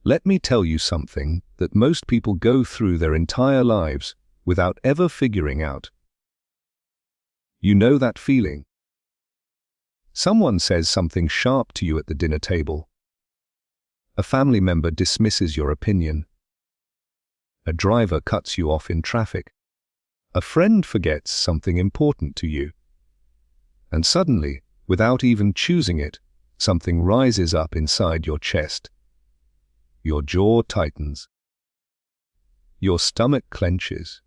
Let me tell you something that most people go through their entire lives without ever figuring out. You know that feeling? Someone says something sharp to you at the dinner table. A family member dismisses your opinion. A driver cuts you off in traffic. A friend forgets something important to you. And suddenly, without even choosing it, something rises up inside your chest. Your jaw tightens. Your stomach clenches.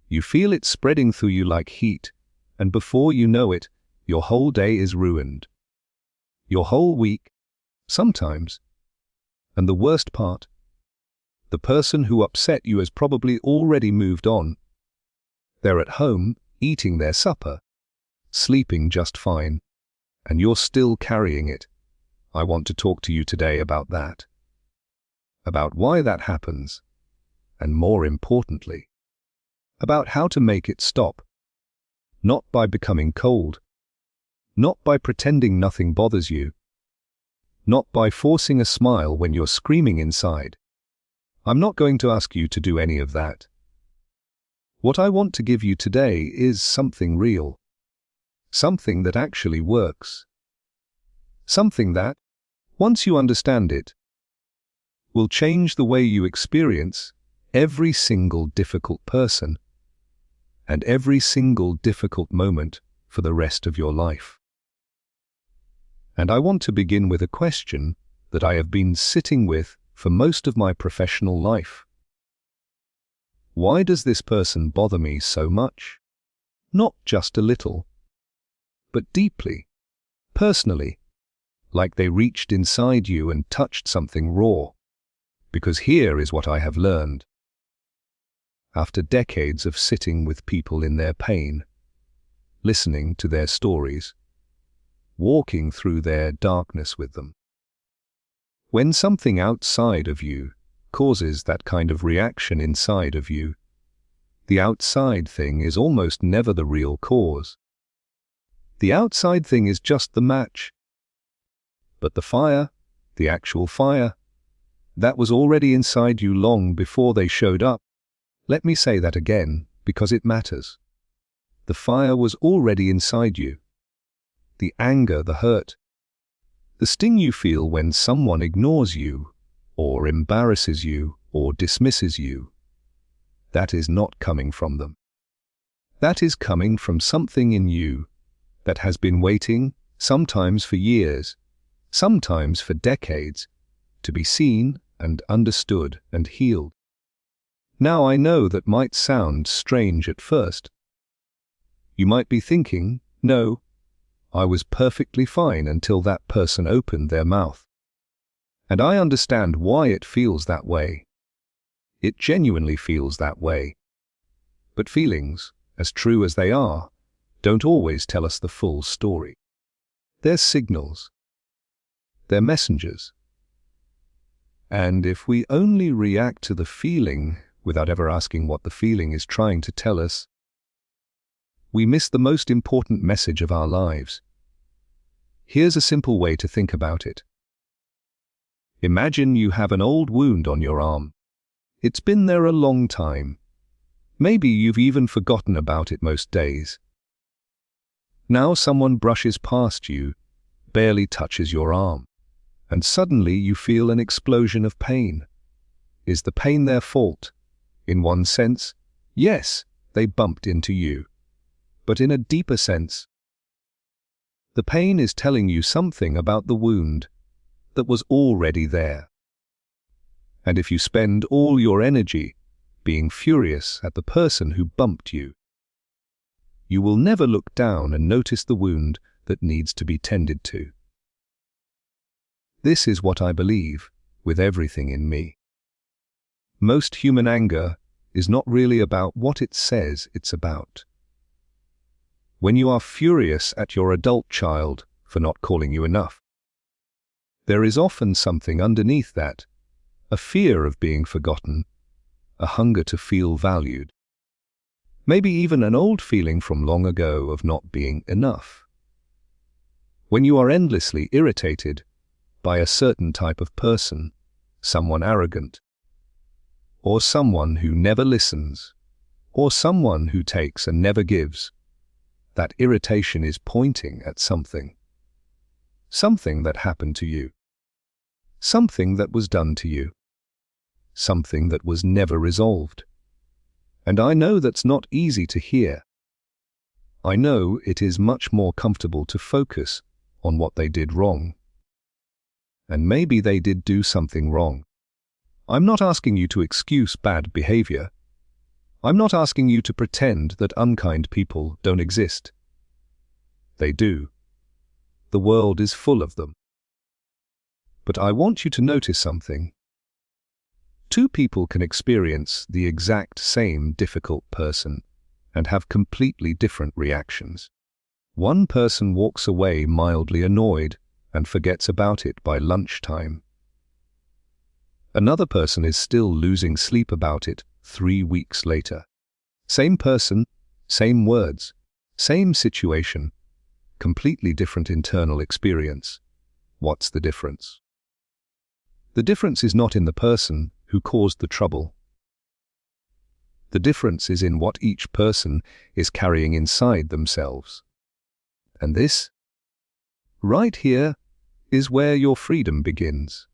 You feel it spreading through you like heat, and before you know it, your whole day is ruined. Your whole week, sometimes. And the worst part, the person who upset you has probably already moved on. They're at home, eating their supper, sleeping just fine, and you're still carrying it. I want to talk to you today about that. About why that happens, and more importantly, about how to make it stop. Not by becoming cold, not by pretending nothing bothers you, not by forcing a smile when you're screaming inside. I'm not going to ask you to do any of that. What I want to give you today is something real, something that actually works, something that, once you understand it, will change the way you experience every single difficult person and every single difficult moment for the rest of your life. And I want to begin with a question that I have been sitting with for most of my professional life. Why does this person bother me so much? Not just a little, but deeply, personally, like they reached inside you and touched something raw. Because here is what I have learned. After decades of sitting with people in their pain, listening to their stories, walking through their darkness with them. When something outside of you causes that kind of reaction inside of you, the outside thing is almost never the real cause. The outside thing is just the match. But the fire, the actual fire, that was already inside you long before they showed up. Let me say that again, because it matters. The fire was already inside you. The anger, the hurt, the sting you feel when someone ignores you, or embarrasses you, or dismisses you, that is not coming from them. That is coming from something in you that has been waiting, sometimes for years, sometimes for decades, to be seen and understood and healed. Now I know that might sound strange at first. You might be thinking, no, I was perfectly fine until that person opened their mouth. And I understand why it feels that way. It genuinely feels that way. But feelings, as true as they are, don't always tell us the full story. They're signals. They're messengers. And if we only react to the feeling without ever asking what the feeling is trying to tell us, we miss the most important message of our lives. Here's a simple way to think about it. Imagine you have an old wound on your arm. It's been there a long time. Maybe you've even forgotten about it most days. Now someone brushes past you, barely touches your arm, and suddenly you feel an explosion of pain. Is the pain their fault? In one sense, yes, they bumped into you. But in a deeper sense, the pain is telling you something about the wound that was already there. And if you spend all your energy being furious at the person who bumped you, you will never look down and notice the wound that needs to be tended to. This is what I believe with everything in me. Most human anger is not really about what it says it's about. When you are furious at your adult child for not calling you enough, there is often something underneath that, a fear of being forgotten, a hunger to feel valued. Maybe even an old feeling from long ago of not being enough. When you are endlessly irritated by a certain type of person, someone arrogant, or someone who never listens, or someone who takes and never gives, that irritation is pointing at something. Something that happened to you. Something that was done to you. Something that was never resolved. And I know that's not easy to hear. I know it is much more comfortable to focus on what they did wrong. And maybe they did do something wrong. I'm not asking you to excuse bad behavior. I'm not asking you to pretend that unkind people don't exist. They do. The world is full of them. But I want you to notice something. Two people can experience the exact same difficult person and have completely different reactions. One person walks away mildly annoyed and forgets about it by lunchtime. Another person is still losing sleep about it 3 weeks later. Same person, same words, same situation, completely different internal experience. What's the difference? The difference is not in the person who caused the trouble. The difference is in what each person is carrying inside themselves. And this, right here, is where your freedom begins.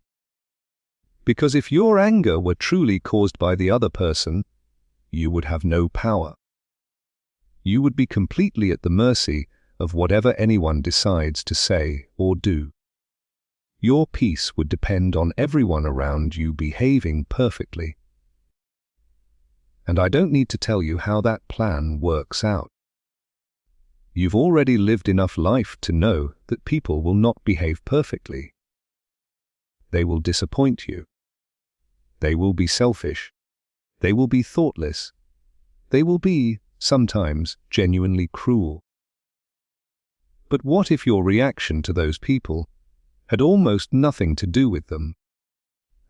Because if your anger were truly caused by the other person, you would have no power. You would be completely at the mercy of whatever anyone decides to say or do. Your peace would depend on everyone around you behaving perfectly. And I don't need to tell you how that plan works out. You've already lived enough life to know that people will not behave perfectly. They will disappoint you. They will be selfish. They will be thoughtless. They will be, sometimes, genuinely cruel. But what if your reaction to those people had almost nothing to do with them,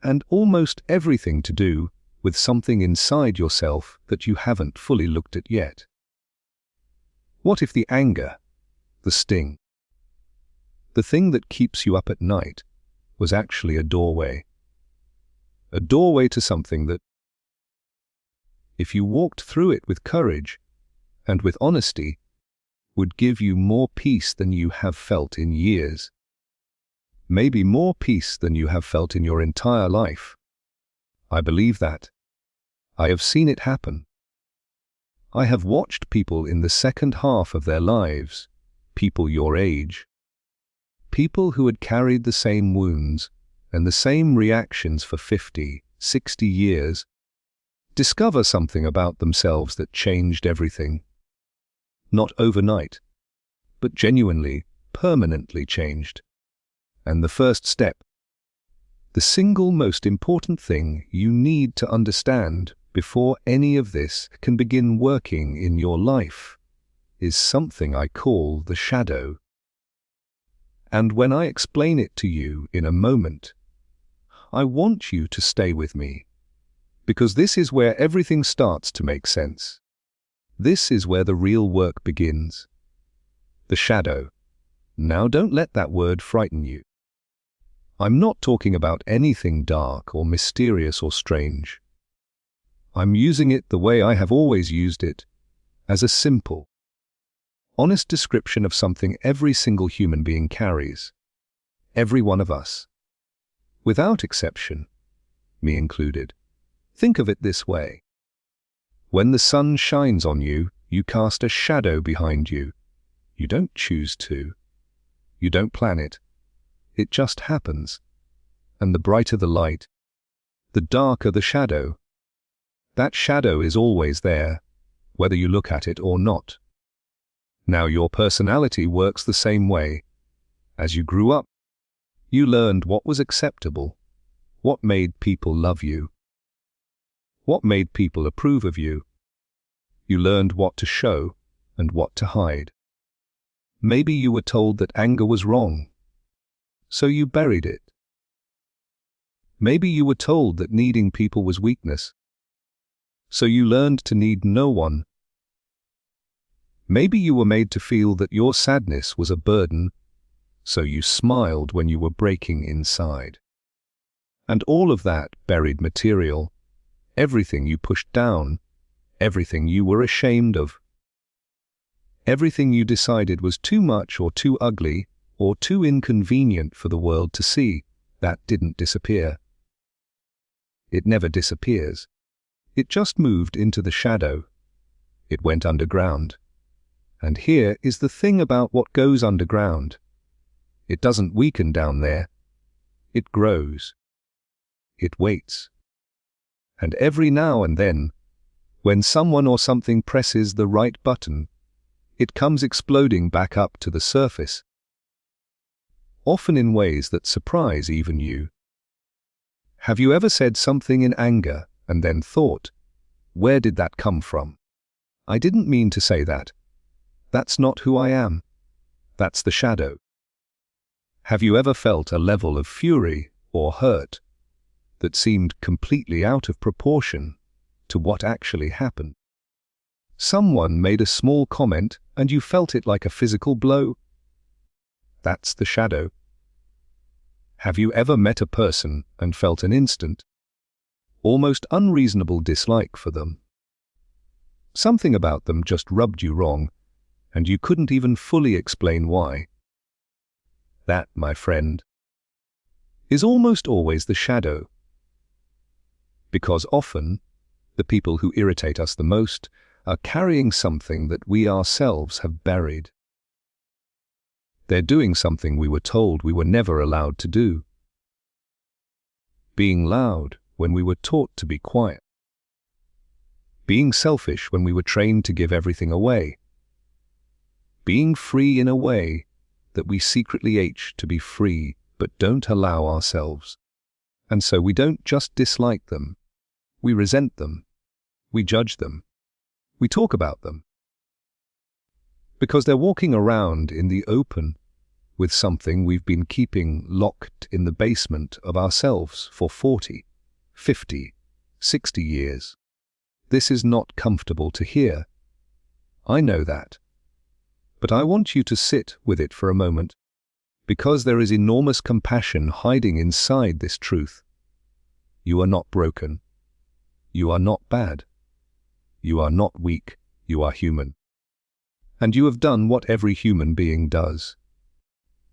and almost everything to do with something inside yourself that you haven't fully looked at yet? What if the anger, the sting, the thing that keeps you up at night, was actually a doorway? A doorway to something that, if you walked through it with courage and with honesty, would give you more peace than you have felt in years. Maybe more peace than you have felt in your entire life. I believe that. I have seen it happen. I have watched people in the second half of their lives, people your age, people who had carried the same wounds and the same reactions for 50, 60 years, discover something about themselves that changed everything. Not overnight, but genuinely, permanently changed. And the first step, the single most important thing you need to understand before any of this can begin working in your life, is something I call the shadow. And when I explain it to you in a moment, I want you to stay with me, because this is where everything starts to make sense. This is where the real work begins. The shadow. Now don't let that word frighten you. I'm not talking about anything dark or mysterious or strange. I'm using it the way I have always used it, as a simple, honest description of something every single human being carries. Every one of us. Without exception, me included. Think of it this way. When the sun shines on you, you cast a shadow behind you. You don't choose to. You don't plan it. It just happens. And the brighter the light, the darker the shadow. That shadow is always there, whether you look at it or not. Now your personality works the same way. As you grew up, you learned what was acceptable, what made people love you, what made people approve of you. You learned what to show and what to hide. Maybe you were told that anger was wrong, so you buried it. Maybe you were told that needing people was weakness, so you learned to need no one. Maybe you were made to feel that your sadness was a burden, so you smiled when you were breaking inside. And all of that buried material, everything you pushed down, everything you were ashamed of, everything you decided was too much or too ugly or too inconvenient for the world to see, that didn't disappear. It never disappears. It just moved into the shadow. It went underground. And here is the thing about what goes underground. It doesn't weaken down there. It grows. It waits. And every now and then, when someone or something presses the right button, it comes exploding back up to the surface, often in ways that surprise even you. Have you ever said something in anger and then thought, where did that come from? I didn't mean to say that. That's not who I am. That's the shadow. Have you ever felt a level of fury or hurt that seemed completely out of proportion to what actually happened? Someone made a small comment and you felt it like a physical blow. That's the shadow. Have you ever met a person and felt an instant, almost unreasonable dislike for them? Something about them just rubbed you wrong, and you couldn't even fully explain why. That, my friend, is almost always the shadow. Because often, the people who irritate us the most are carrying something that we ourselves have buried. They're doing something we were told we were never allowed to do. Being loud when we were taught to be quiet. Being selfish when we were trained to give everything away. Being free in a way that we secretly ache to be free but don't allow ourselves. And so we don't just dislike them. We resent them. We judge them. We talk about them. Because they're walking around in the open with something we've been keeping locked in the basement of ourselves for 40, 50, 60 years. This is not comfortable to hear. I know that. But I want you to sit with it for a moment, because there is enormous compassion hiding inside this truth. You are not broken. You are not bad. You are not weak. You are human. And you have done what every human being does.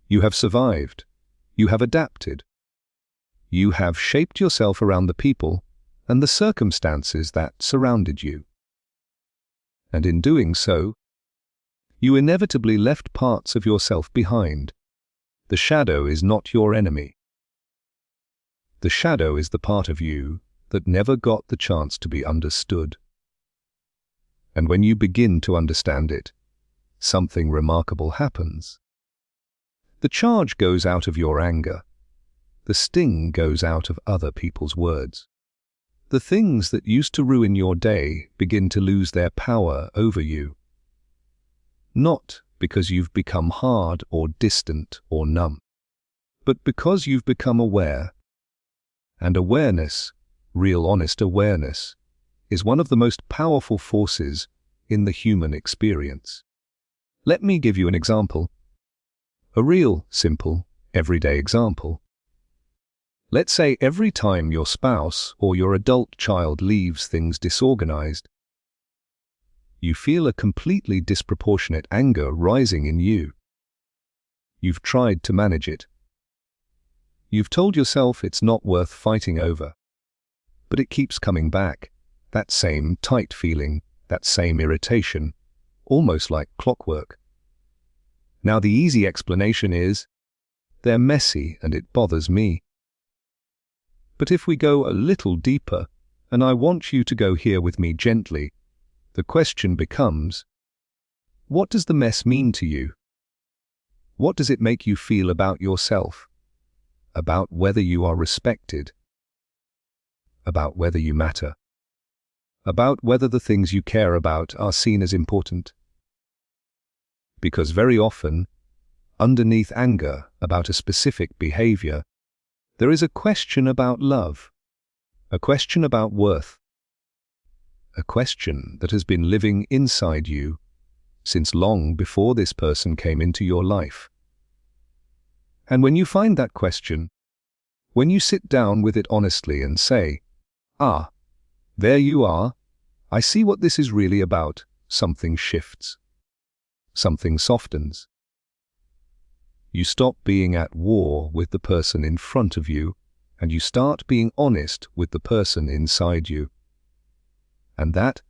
You have survived. You have adapted. You have shaped yourself around the people and the circumstances that surrounded you. And in doing so, you inevitably left parts of yourself behind. The shadow is not your enemy. The shadow is the part of you that never got the chance to be understood. And when you begin to understand it, something remarkable happens. The charge goes out of your anger. The sting goes out of other people's words. The things that used to ruin your day begin to lose their power over you. Not because you've become hard or distant or numb, but because you've become aware. And awareness, real honest awareness, is one of the most powerful forces in the human experience. Let me give you an example. A real, simple, everyday example. Let's say every time your spouse or your adult child leaves things disorganized, you feel a completely disproportionate anger rising in you. You've tried to manage it. You've told yourself it's not worth fighting over. But it keeps coming back, that same tight feeling, that same irritation, almost like clockwork. Now the easy explanation is, they're messy and it bothers me. But if we go a little deeper, and I want you to go here with me gently, the question becomes, what does the mess mean to you? What does it make you feel about yourself? About whether you are respected? About whether you matter? About whether the things you care about are seen as important? Because very often, underneath anger about a specific behavior, there is a question about love, a question about worth, a question that has been living inside you since long before this person came into your life. And when you find that question, When you sit down with it honestly and say, "Ah, there you are. I see what this is really about," something shifts. Something softens. You stop being at war with the person in front of you, and you start being honest with the person inside you. And that,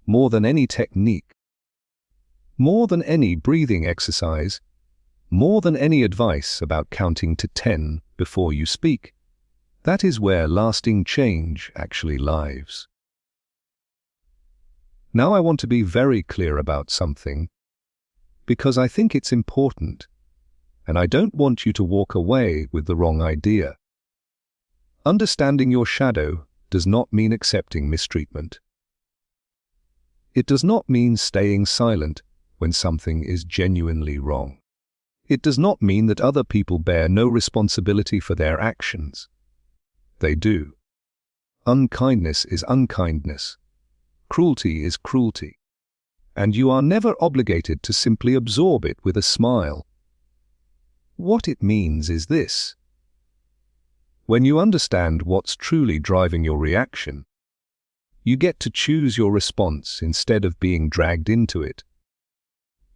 more than any technique, more than any breathing exercise, more than any advice about counting to 10 before you speak, that is where lasting change actually lies. Now I want to be very clear about something, because I think it's important, and I don't want you to walk away with the wrong idea. Understanding your shadow does not mean accepting mistreatment. It does not mean staying silent when something is genuinely wrong. It does not mean that other people bear no responsibility for their actions. They do. Unkindness is unkindness. Cruelty is cruelty. And you are never obligated to simply absorb it with a smile. What it means is this. When you understand what's truly driving your reaction, you get to choose your response instead of being dragged into it.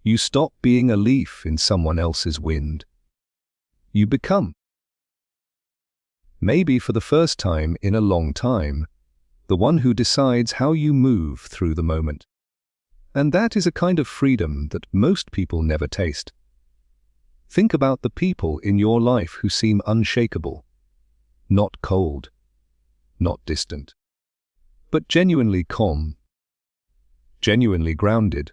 You stop being a leaf in someone else's wind. You become, maybe for the first time in a long time, the one who decides how you move through the moment. And that is a kind of freedom that most people never taste. Think about the people in your life who seem unshakable, not cold, not distant, but genuinely calm, genuinely grounded.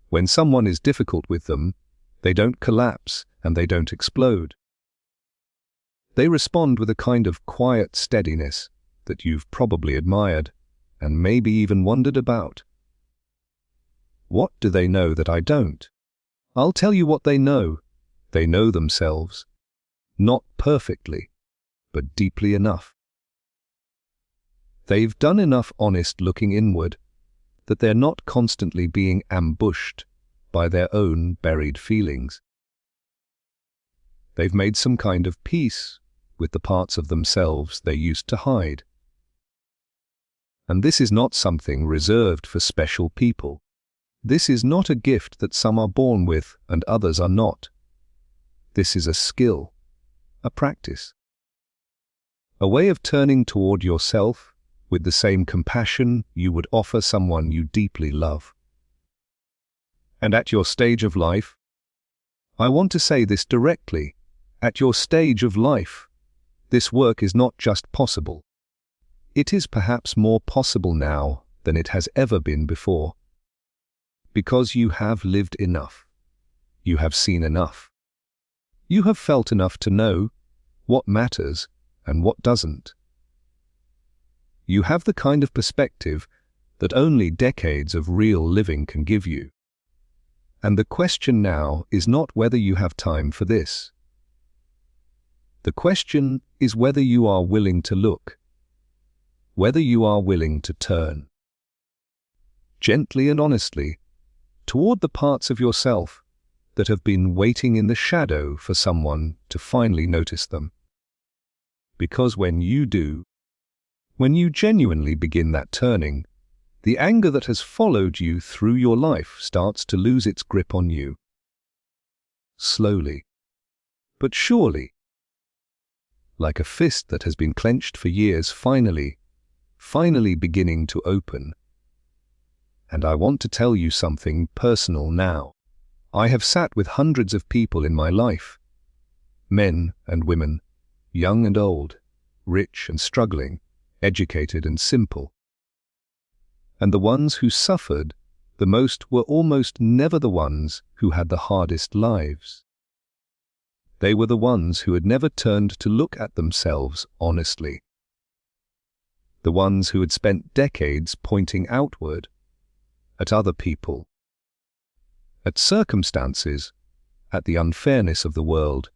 When someone is difficult with them, they don't collapse and they don't explode. They respond with a kind of quiet steadiness that you've probably admired and maybe even wondered about. What do they know that I don't? I'll tell you what they know. They know themselves. Not perfectly, but deeply enough. They've done enough honest looking inward that they're not constantly being ambushed by their own buried feelings. They've made some kind of peace with the parts of themselves they used to hide. And this is not something reserved for special people. This is not a gift that some are born with and others are not. This is a skill, a practice, a way of turning toward yourself with the same compassion you would offer someone you deeply love. And at your stage of life, I want to say this directly, at your stage of life, this work is not just possible. It is perhaps more possible now than it has ever been before. Because you have lived enough. You have seen enough. You have felt enough to know what matters and what doesn't. You have the kind of perspective that only decades of real living can give you. And the question now is not whether you have time for this. The question is whether you are willing to look, whether you are willing to turn, gently and honestly, toward the parts of yourself that have been waiting in the shadow for someone to finally notice them. Because when you do, when you genuinely begin that turning, the anger that has followed you through your life starts to lose its grip on you. Slowly, but surely, like a fist that has been clenched for years finally beginning to open. And I want to tell you something personal now. I have sat with hundreds of people in my life, men and women, young and old, rich and struggling, educated and simple. And the ones who suffered the most were almost never the ones who had the hardest lives. They were the ones who had never turned to look at themselves honestly. The ones who had spent decades pointing outward, at other people, at circumstances, at the unfairness of the world,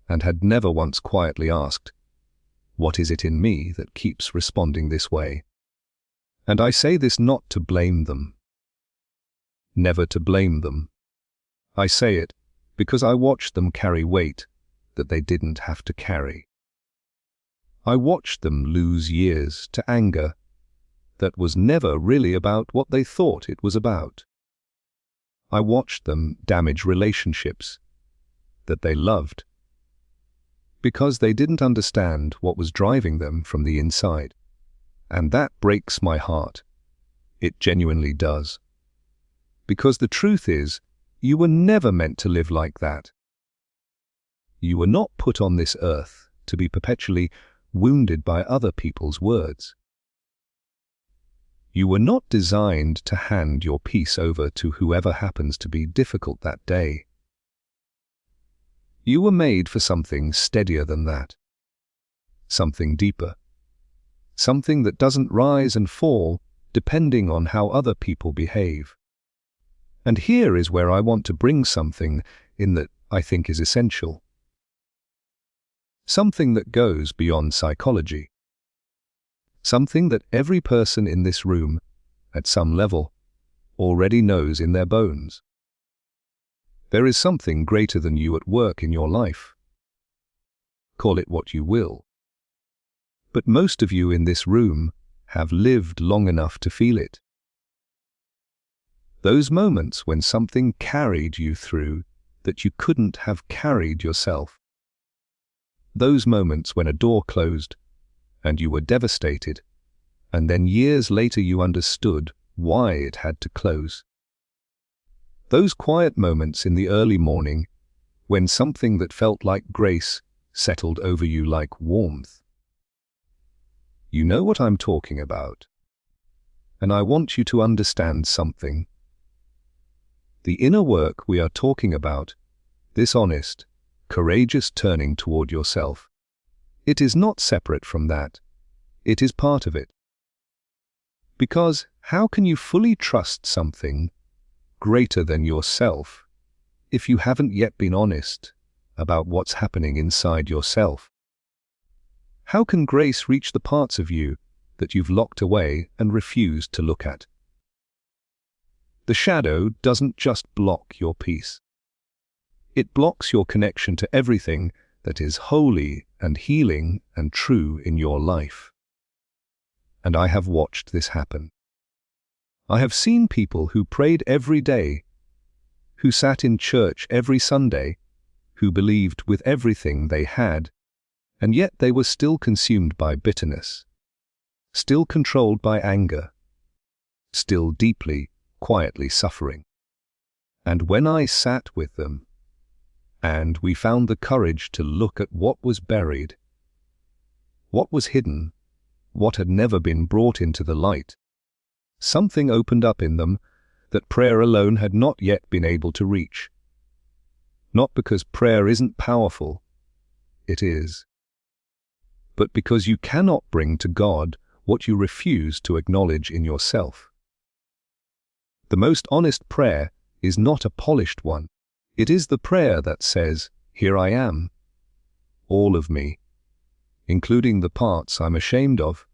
and had never once quietly asked, what is it in me that keeps responding this way? And I say this not to blame them. Never to blame them. I say it because I watched them carry weight that they didn't have to carry. I watched them lose years to anger that was never really about what they thought it was about. I watched them damage relationships that they loved because they didn't understand what was driving them from the inside. And that breaks my heart. It genuinely does. Because the truth is, you were never meant to live like that. You were not put on this earth to be perpetually wounded by other people's words. You were not designed to hand your peace over to whoever happens to be difficult that day. You were made for something steadier than that. Something deeper. Something that doesn't rise and fall depending on how other people behave. And here is where I want to bring something in that I think is essential. Something that goes beyond psychology. Something that every person in this room, at some level, already knows in their bones. There is something greater than you at work in your life. Call it what you will. But most of you in this room have lived long enough to feel it. Those moments when something carried you through that you couldn't have carried yourself. Those moments when a door closed and you were devastated, and then years later you understood why it had to close. Those quiet moments in the early morning when something that felt like grace settled over you like warmth. You know what I'm talking about. And I want you to understand something. The inner work we are talking about, this honest, courageous turning toward yourself, it is not separate from that. It is part of it. Because how can you fully trust something greater than yourself if you haven't yet been honest about what's happening inside yourself? How can grace reach the parts of you that you've locked away and refused to look at? The shadow doesn't just block your peace. It blocks your connection to everything that is holy and healing and true in your life. And I have watched this happen. I have seen people who prayed every day, who sat in church every Sunday, who believed with everything they had, and yet they were still consumed by bitterness, still controlled by anger, still deeply, quietly suffering. And when I sat with them, and we found the courage to look at what was buried, what was hidden, what had never been brought into the light, something opened up in them that prayer alone had not yet been able to reach. Not because prayer isn't powerful, it is, but because you cannot bring to God what you refuse to acknowledge in yourself. The most honest prayer is not a polished one. It is the prayer that says, "Here I am, all of me, including the parts I'm ashamed of,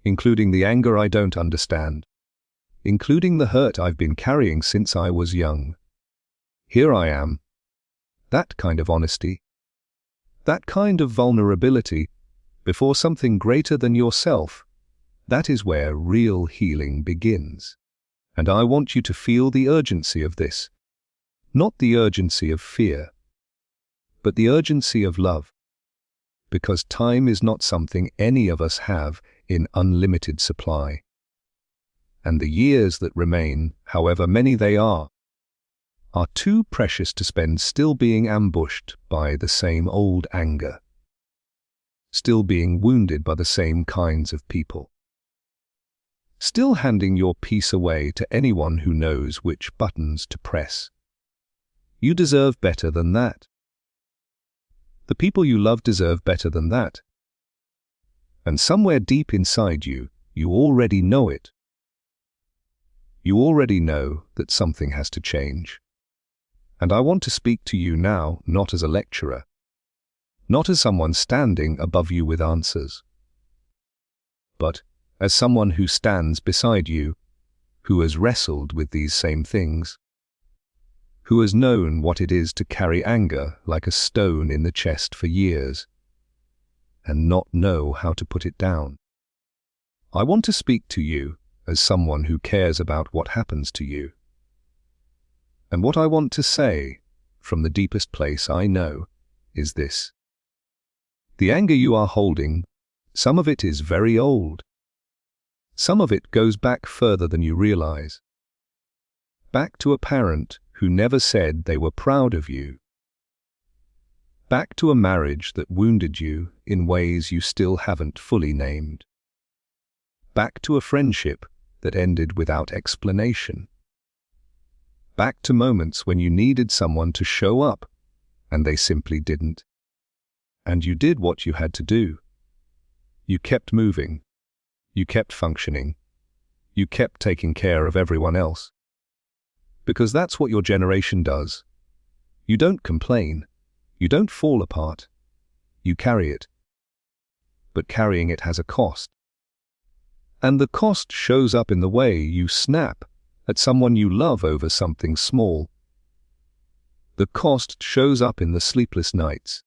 including the anger I don't understand, including the hurt I've been carrying since I was young. Here I am." That kind of honesty, that kind of vulnerability before something greater than yourself, that is where real healing begins. And I want you to feel the urgency of this. Not the urgency of fear, but the urgency of love. Because time is not something any of us have in unlimited supply. And the years that remain, however many they are too precious to spend still being ambushed by the same old anger, still being wounded by the same kinds of people, still handing your peace away to anyone who knows which buttons to press. You deserve better than that. The people you love deserve better than that. And somewhere deep inside you, you already know it. You already know that something has to change. And I want to speak to you now, not as a lecturer, not as someone standing above you with answers, but as someone who stands beside you, who has wrestled with these same things, who has known what it is to carry anger like a stone in the chest for years, and not know how to put it down. I want to speak to you as someone who cares about what happens to you. And what I want to say, from the deepest place I know, is this. The anger you are holding, some of it is very old. Some of it goes back further than you realize. Back to a parent who never said they were proud of you. Back to a marriage that wounded you in ways you still haven't fully named. Back to a friendship that ended without explanation. Back to moments when you needed someone to show up, and they simply didn't. And you did what you had to do. You kept moving. You kept functioning. You kept taking care of everyone else. Because that's what your generation does. You don't complain. You don't fall apart. You carry it. But carrying it has a cost. And the cost shows up in the way you snap at someone you love over something small. The cost shows up in the sleepless nights.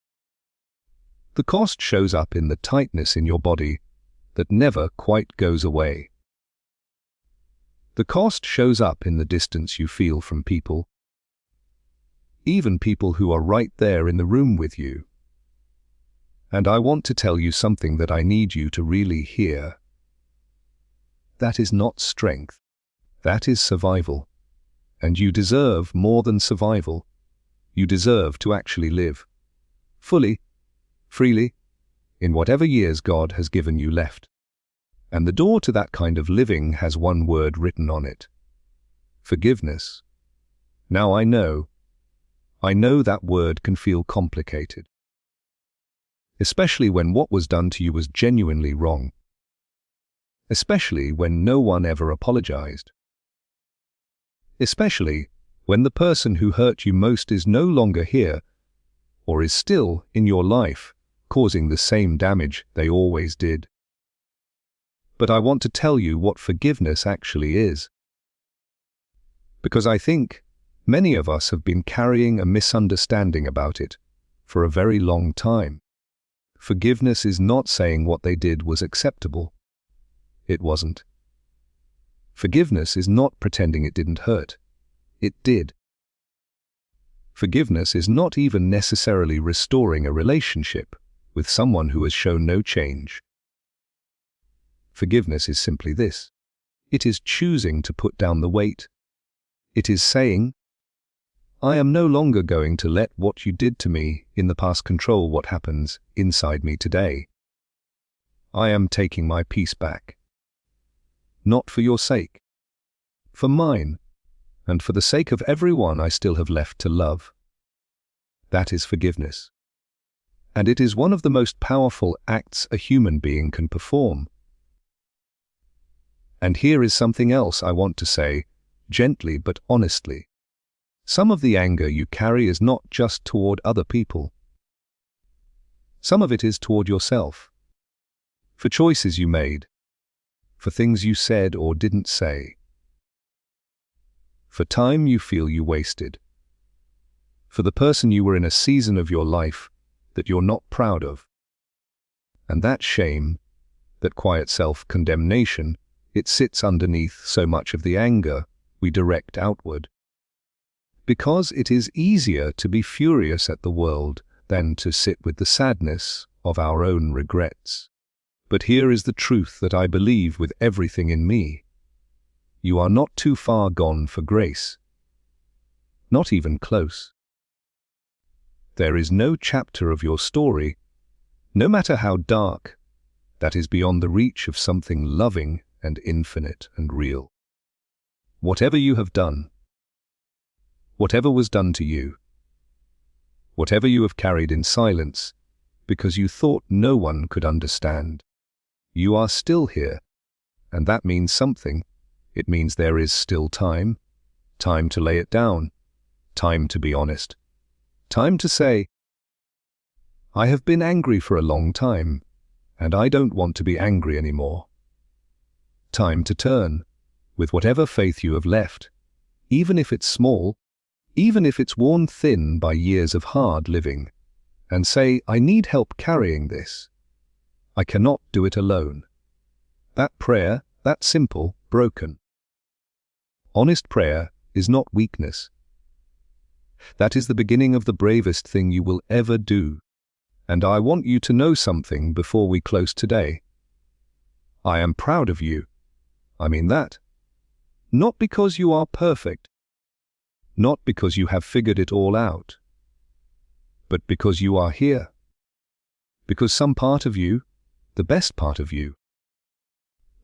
The cost shows up in the tightness in your body that never quite goes away. The cost shows up in the distance you feel from people, even people who are right there in the room with you. And I want to tell you something that I need you to really hear. That is not strength. That is survival. And you deserve more than survival. You deserve to actually live. Fully, freely, in whatever years God has given you left. And the door to that kind of living has one word written on it. Forgiveness. Now I know that word can feel complicated. Especially when what was done to you was genuinely wrong. Especially when no one ever apologized. Especially when the person who hurt you most is no longer here, or is still in your life, causing the same damage they always did. But I want to tell you what forgiveness actually is. Because I think many of us have been carrying a misunderstanding about it for a very long time. Forgiveness is not saying what they did was acceptable. It wasn't. Forgiveness is not pretending it didn't hurt. It did. Forgiveness is not even necessarily restoring a relationship with someone who has shown no change. Forgiveness is simply this. It is choosing to put down the weight. It is saying, I am no longer going to let what you did to me in the past control what happens inside me today. I am taking my peace back. Not for your sake. For mine, and for the sake of everyone I still have left to love. That is forgiveness. And it is one of the most powerful acts a human being can perform. And here is something else I want to say, gently but honestly. Some of the anger you carry is not just toward other people. Some of it is toward yourself. For choices you made. For things you said or didn't say. For time you feel you wasted. For the person you were in a season of your life that you're not proud of. And that shame, that quiet self-condemnation, it sits underneath so much of the anger we direct outward. Because it is easier to be furious at the world than to sit with the sadness of our own regrets. But here is the truth that I believe with everything in me. You are not too far gone for grace. Not even close. There is no chapter of your story, no matter how dark, that is beyond the reach of something loving and infinite and real. Whatever you have done, whatever was done to you, whatever you have carried in silence because you thought no one could understand, you are still here, and that means something. It means there is still time to lay it down, time to be honest, time to say, I have been angry for a long time, and I don't want to be angry anymore. Time to turn, with whatever faith you have left, even if it's small, even if it's worn thin by years of hard living, and say, I need help carrying this. I cannot do it alone. That prayer, that simple, broken. Honest prayer is not weakness. That is the beginning of the bravest thing you will ever do. And I want you to know something before we close today. I am proud of you. I mean that. Not because you are perfect. Not because you have figured it all out. But because you are here. Because some part of you, the best part of you,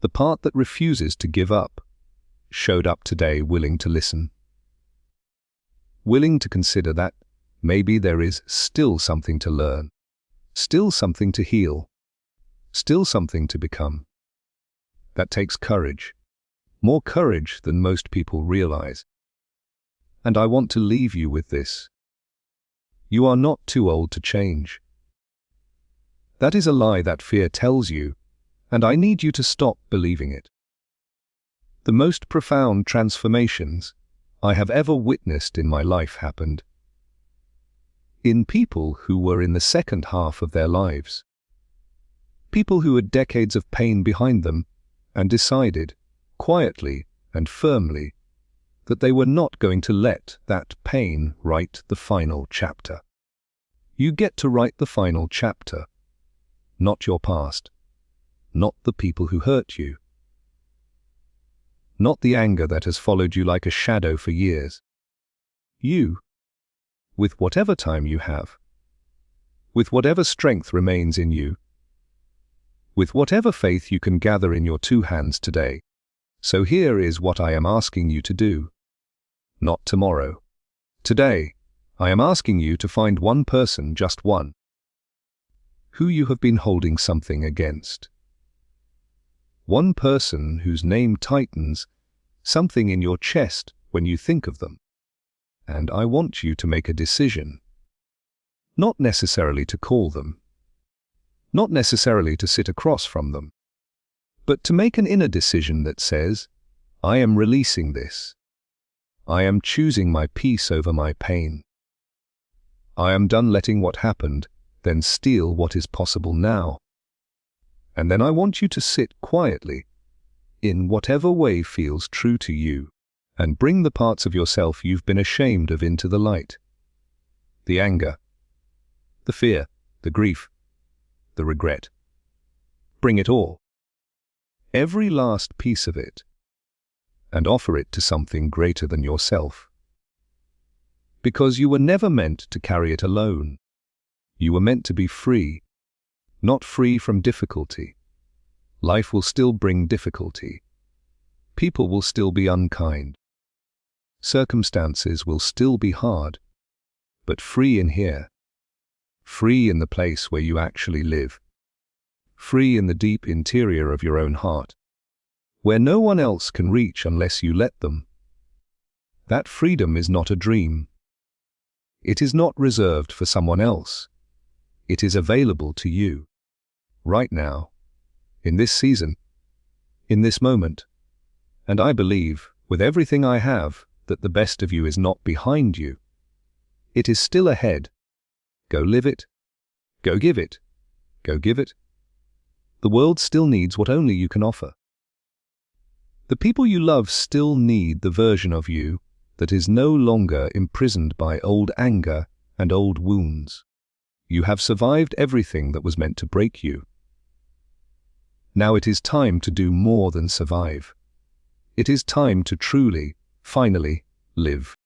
the part that refuses to give up, showed up today willing to listen. Willing to consider that maybe there is still something to learn, still something to heal, still something to become. That takes courage, more courage than most people realize. And I want to leave you with this. You are not too old to change. That is a lie that fear tells you, and I need you to stop believing it. The most profound transformations I have ever witnessed in my life happened in people who were in the second half of their lives. People who had decades of pain behind them and decided, quietly and firmly, that they were not going to let that pain write the final chapter. You get to write the final chapter, not your past, not the people who hurt you, not the anger that has followed you like a shadow for years. You, with whatever time you have, with whatever strength remains in you, with whatever faith you can gather in your two hands today. So here is what I am asking you to do. Not tomorrow. Today, I am asking you to find one person, just one, who you have been holding something against. One person whose name tightens something in your chest when you think of them. And I want you to make a decision. Not necessarily to call them. Not necessarily to sit across from them. But to make an inner decision that says, I am releasing this. I am choosing my peace over my pain. I am done letting what happened then steal what is possible now. And then I want you to sit quietly, in whatever way feels true to you, and bring the parts of yourself you've been ashamed of into the light. The anger, the fear, the grief, the regret. Bring it all. Every last piece of it. And offer it to something greater than yourself. Because you were never meant to carry it alone. You were meant to be free, not free from difficulty. Life will still bring difficulty. People will still be unkind. Circumstances will still be hard. But free in here. Free in the place where you actually live. Free in the deep interior of your own heart, where no one else can reach unless you let them. That freedom is not a dream. It is not reserved for someone else. It is available to you. Right now, in this season, in this moment. And I believe, with everything I have, that the best of you is not behind you. It is still ahead. Go live it. Go give it. Go give it. The world still needs what only you can offer. The people you love still need the version of you that is no longer imprisoned by old anger and old wounds. You have survived everything that was meant to break you. Now it is time to do more than survive. It is time to truly, finally, live.